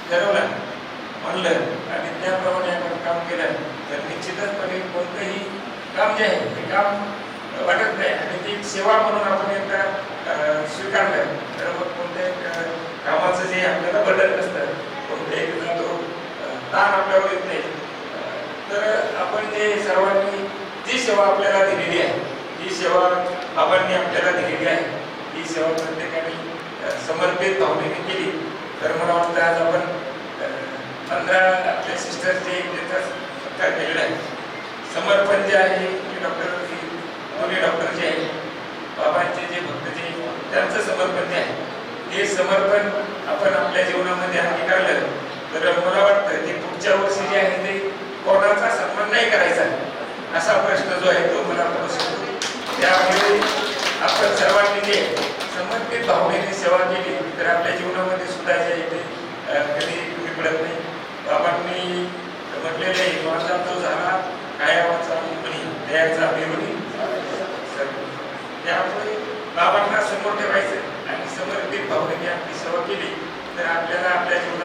ठरवलं म्हणलं आणि त्याप्रमाणे आपण काम केलं तर निश्चितचपणे कोणतंही काम जे आहे ते काम वाटत नाही आणि ती सेवा म्हणून आपण एकदा स्वीकारलं तर मग कोणत्याही कामाचं जे आपल्याला बदल नसतं, कोणत्याही तो ताण आपल्यावर येत नाही. तर आपण जे सर्वांनी जी सेवा आपल्याला दिलेली आहे, ही सेवा बाबांनी आपल्याला दिलेली आहे, ही सेवा प्रत्येकाने समर्पित भावनेने केली तर मला वाटतं आज आपण 15 आपले सिस्टर जे त्याचा सत्कार केलेला आहे. समर्पण जे आहे ते दोन्ही डॉक्टर जे आहे बाबांचे जे भक्त जे त्यांचं समर्पण जे आहे हे समर्पण आपण आपल्या जीवनामध्ये अंगीकारलं तर मला वाटतं की पुढच्या वर्षी जे आहे ते कोणाचा सन्मान नाही करायचा असा प्रश्न जो आहे तो मला पडतो. त्यामुळे आपण सर्वांनी जे समर्पित भावनेने सेवा केली तर आपल्या जीवनामध्ये सुद्धा जे आहे ते कधी कमी पडत नाही. बाबांनी म्हटलेले माझा तो झाला कायावाचा मुनी दयाचा विरुणी. त्यामुळे बाबांना समोर ठेवायचं आणि समर्पित भावनेने आपली सेवा केली तर आपल्याला आपल्या जीवनात